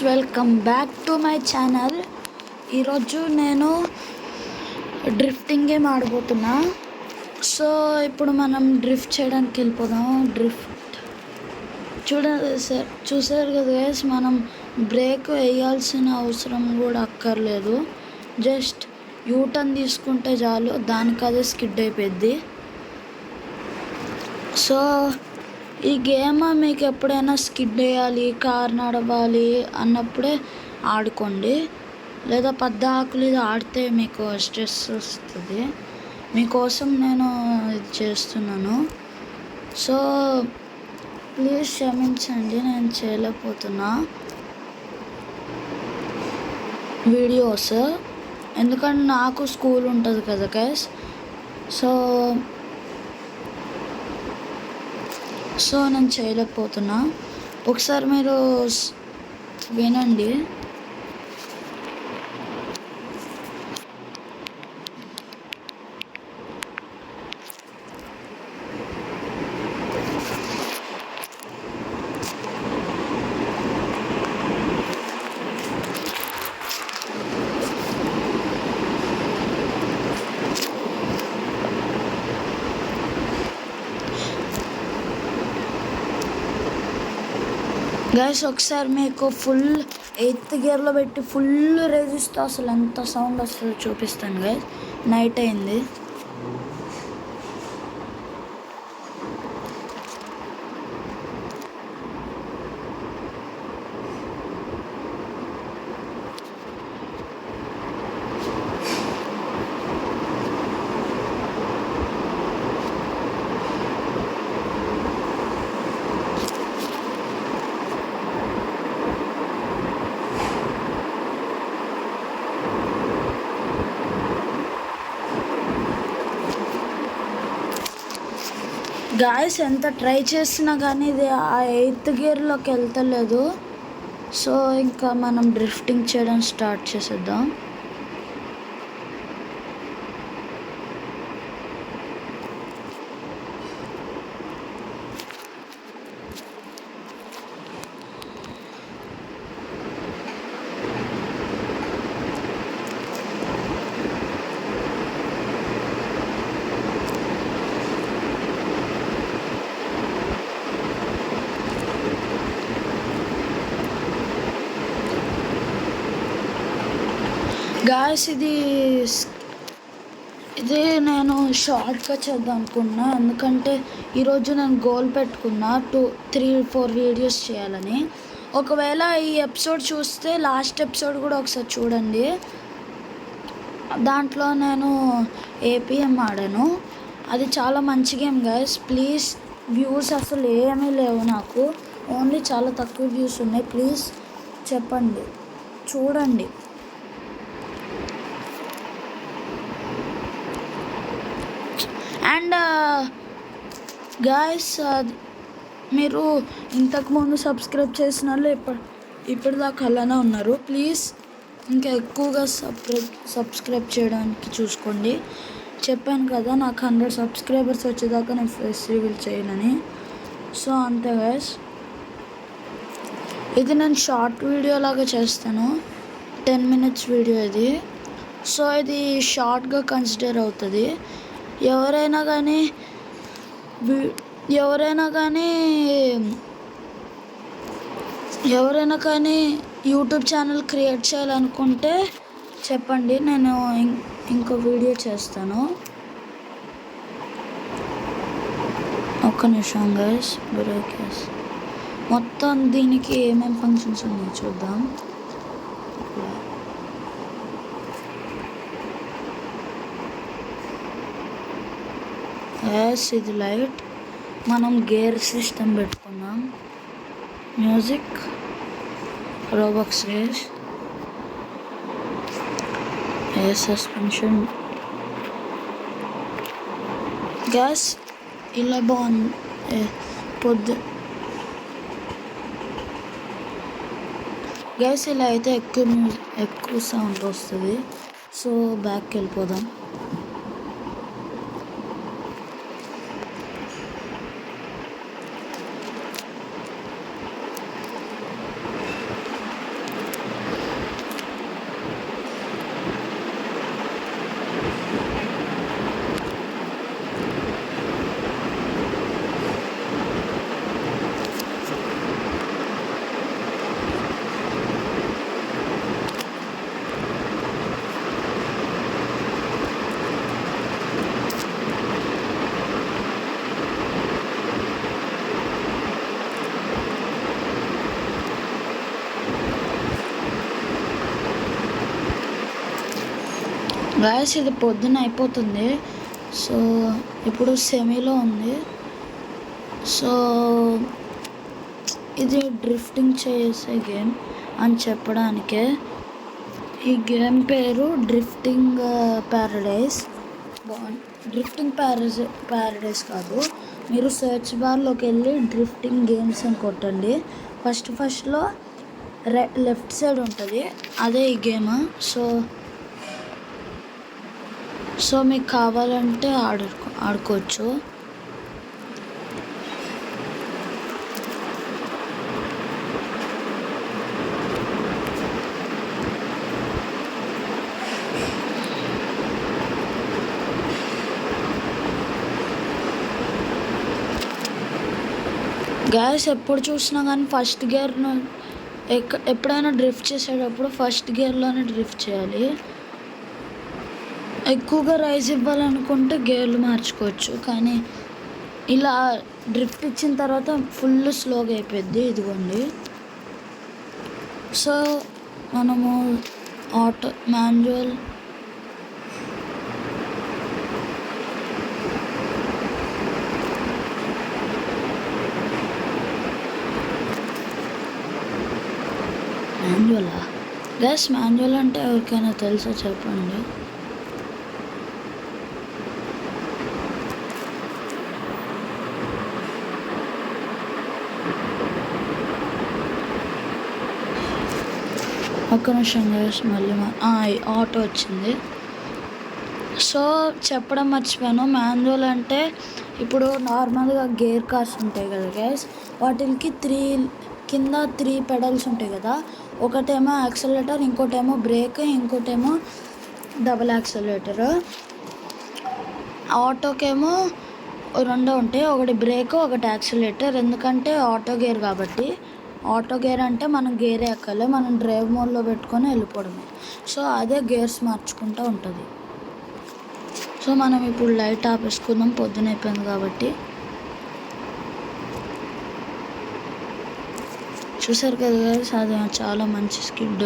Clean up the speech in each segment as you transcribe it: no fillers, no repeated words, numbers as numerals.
Welcome back to my channel. ఈరోజు నేను drifting game ఆడబోతున్నా. So ఇప్పుడు మనం డ్రిఫ్ట్ చేయడానికి వెళ్ళిపోదాం. చూసారు కదా గైస్, మనం బ్రేక్ వేయాల్సిన అవసరం కూడా అక్కర్లేదు. జస్ట్ యూటర్న్ తీసుకుంటే చాలు, దానికి అదే స్కిడ్ అయిపోద్ది. సో ఈ గేమ్ మీకు ఎప్పుడైనా స్కిడ్ వేయాలి, కార్ నడవాలి అన్నప్పుడే ఆడుకోండి. లేదా పద్దాకులు ఇది ఆడితే మీకు స్ట్రెస్ వస్తుంది. మీకోసం నేను ఇది చేస్తున్నాను. సో ప్లీజ్ క్షమించండి, నేను చేయలేకపోతున్నా వీడియోస్, ఎందుకంటే నాకు స్కూల్ ఉంటుంది కదా గైస్. సో నేను చేయలేకపోతున్నా. ఒకసారి మీరు వినండి. గైస్ ఒకసారి మీకు ఫుల్ 8th గేర్లో పెట్టి ఫుల్ రేజిస్తే అసలు ఎంత సౌండ్ వస్తుందో చూపిస్తాను గైస్. నైట్ అయింది. గాయస్ ఎంత ట్రై చేసినా కానీ ఇది ఆ 8th గేర్లోకి వెళ్తలేదు. సో ఇంకా మనం డ్రిఫ్టింగ్ చేయడం స్టార్ట్ చేసేద్దాం. గాయస్ ఇది నేను షార్ట్గా చేద్దాం అనుకున్నా, ఎందుకంటే ఈరోజు నేను గోల్ పెట్టుకున్నా 2-3-4 వీడియోస్ చేయాలని. ఒకవేళ ఈ ఎపిసోడ్ చూస్తే లాస్ట్ ఎపిసోడ్ కూడా ఒకసారి చూడండి. దాంట్లో నేను ఏపీఎం ఆడాను. అది చాలా మంచి గేమ్ గాయస్. ప్లీజ్, వ్యూస్ అసలు ఏమీ లేవు నాకు, ఓన్లీ చాలా తక్కువ వ్యూస్ ఉన్నాయి. ప్లీజ్ చెప్పండి, చూడండి. అండ్ గాయస్, మీరు ఇంతకుముందు సబ్స్క్రైబ్ చేసిన వాళ్ళు ఇప్పటిదాకా అలానే ఉన్నారు. ప్లీజ్ ఇంకా ఎక్కువగా సబ్స్క్రైబ్ చేయడానికి చూసుకోండి. చెప్పాను కదా, నాకు 100 సబ్స్క్రైబర్స్ వచ్చేదాకా నేను ఫేస్ రివీల్ చేయనని. సో అంతే గాయస్, ఇది నేను షార్ట్ వీడియో లాగా చేస్తాను. 10 minutes వీడియో ఇది. సో ఇది షార్ట్గా కన్సిడర్ అవుతుంది. ఎవరైనా కానీ యూట్యూబ్ ఛానల్ క్రియేట్ చేయాలనుకుంటే చెప్పండి, నేను ఇంకో వీడియో చేస్తాను. ఒక్క నిమిషం గైస్, బ్రేక్. మొత్తం దీనికి ఏమేమి ఫంక్షన్స్ ఉన్నాయో చూద్దాం. ఇది లైట్. మనం గేర్ సిస్టమ్ పెట్టుకున్నాం. Music, Roblox race, suspension. Gas ఇలా బాగుంది. గ్యాస్ ఇలా అయితే ఎక్కువ సౌండ్ వస్తుంది. సో బ్యాక్కి వెళ్ళిపోదాం. గాయస్ ఇది పొద్దున అయిపోతుంది. సో ఇప్పుడు సెమీలో ఉంది. సో ఇది డ్రిఫ్టింగ్ చేసే గేమ్ అని చెప్పడానికే ఈ గేమ్ పేరు డ్రిఫ్టింగ్ ప్యారడైజ్. డ్రిఫ్టింగ్ ప్యారడైజ్ కాదు, మీరు సెర్చ్ బార్లోకి వెళ్ళి డ్రిఫ్టింగ్ గేమ్స్ అని కొట్టండి. ఫస్ట్లో లెఫ్ట్ సైడ్ ఉంటుంది, అదే ఈ గేమ్. సో మీకు కావాలంటే ఆడుకోవచ్చు. గ్యాస్ ఎప్పుడు చూసినా కానీ ఫస్ట్ గేర్ ఎప్పుడైనా డ్రిఫ్ట్ చేసేటప్పుడు ఫస్ట్ గేర్లోనే డ్రిఫ్ట్ చేయాలి. ఎక్కువగా రైజ్ ఇవ్వాలనుకుంటే గేర్లు మార్చుకోవచ్చు, కానీ ఇలా డ్రిఫ్ట్ ఇచ్చిన తర్వాత ఫుల్ స్లోగా అయిపోద్ది. ఇదిగోండి. సో మనము ఆటో మాన్యువల్ గ్యాస్ మాన్యువల్ అంటే ఎవరికైనా తెలుసా చెప్పండి. ఒక్క నిమిషం గ్యాస్, మళ్ళీ ఆటో వచ్చింది. సో చెప్పడం మర్చిపోయాను, మాన్యువల్ అంటే ఇప్పుడు నార్మల్గా గేర్ కార్స్ ఉంటాయి కదా గ్యాస్, వాటికి కింద 3 పెడల్స్ ఉంటాయి కదా. ఒకటేమో యాక్సిలరేటర్, ఇంకోటేమో బ్రేక్, ఇంకోటేమో డబుల్ యాక్సిలరేటర్. ఆటోకేమో 2 ఉంటాయి, ఒకటి బ్రేక్ ఒకటి యాక్సిలరేటర్. ఎందుకంటే ఆటో గేర్ కాబట్టి. ఆటో గేర్ అంటే మనం గేరే ఎక్కాలి, మనం డ్రైవ్ మోడ్లో పెట్టుకొని వెళ్ళిపోవడమే. సో అదే గేర్స్ మార్చుకుంటూ ఉంటుంది. సో మనం ఇప్పుడు లైట్ ఆపేసుకుందాం, పొద్దున అయిపోయింది కాబట్టి. చూసారు కదా గైస్, అది చాలా మంచి స్కిడ్.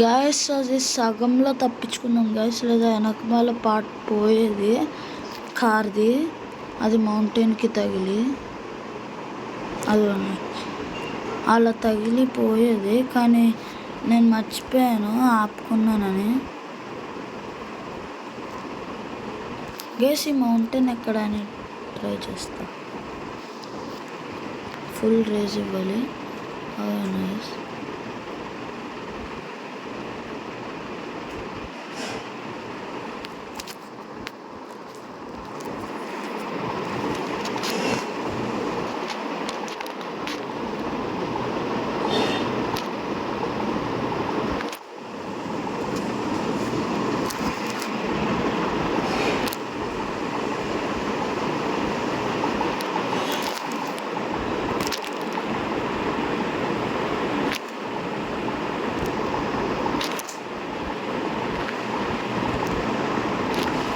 గైస్ అది సగంలో తప్పించుకున్నాం గైస్, లేదా వెనకమాల పార్ట్ పోయేది కార్ది, అది మౌంటైన్కి తగిలి అది అలా తగిలిపోయేది. కానీ నేను మర్చిపోయాను ఆపుకున్నానని. గైస్ ఈ మౌంటైన్ ఎక్కడని ట్రై చేస్తా. ఫుల్ రేజ్ ఇవ్వాలి. నైస్.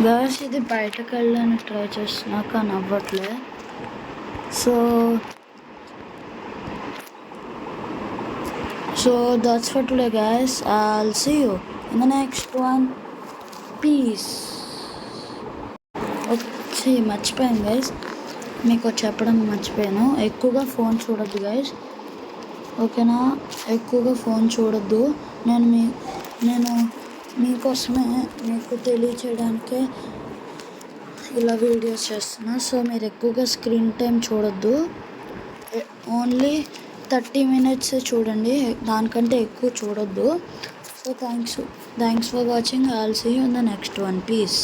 గైస్ ఇది బయటకు వెళ్ళడానికి ట్రై చేస్తున్నా కానీ అవ్వట్లే. So that's for today guys. I'll see you in the next one. Peace. వచ్చి మర్చిపోయాను గైస్, మీకు చెప్పడం మర్చిపోయాను. ఎక్కువగా ఫోన్ చూడొద్దు గైస్, ఓకేనా? ఎక్కువగా ఫోన్ చూడొద్దు. నేను మీకోసమే మీకు తెలియచేయడానికే ఇలా వీడియోస్ చేస్తున్నా. సో మీరు ఎక్కువగా స్క్రీన్ టైం చూడొద్దు, ఓన్లీ 30 minutes చూడండి, దానికంటే ఎక్కువ చూడొద్దు. So thanks for watching. I will see you in the next one. Piece.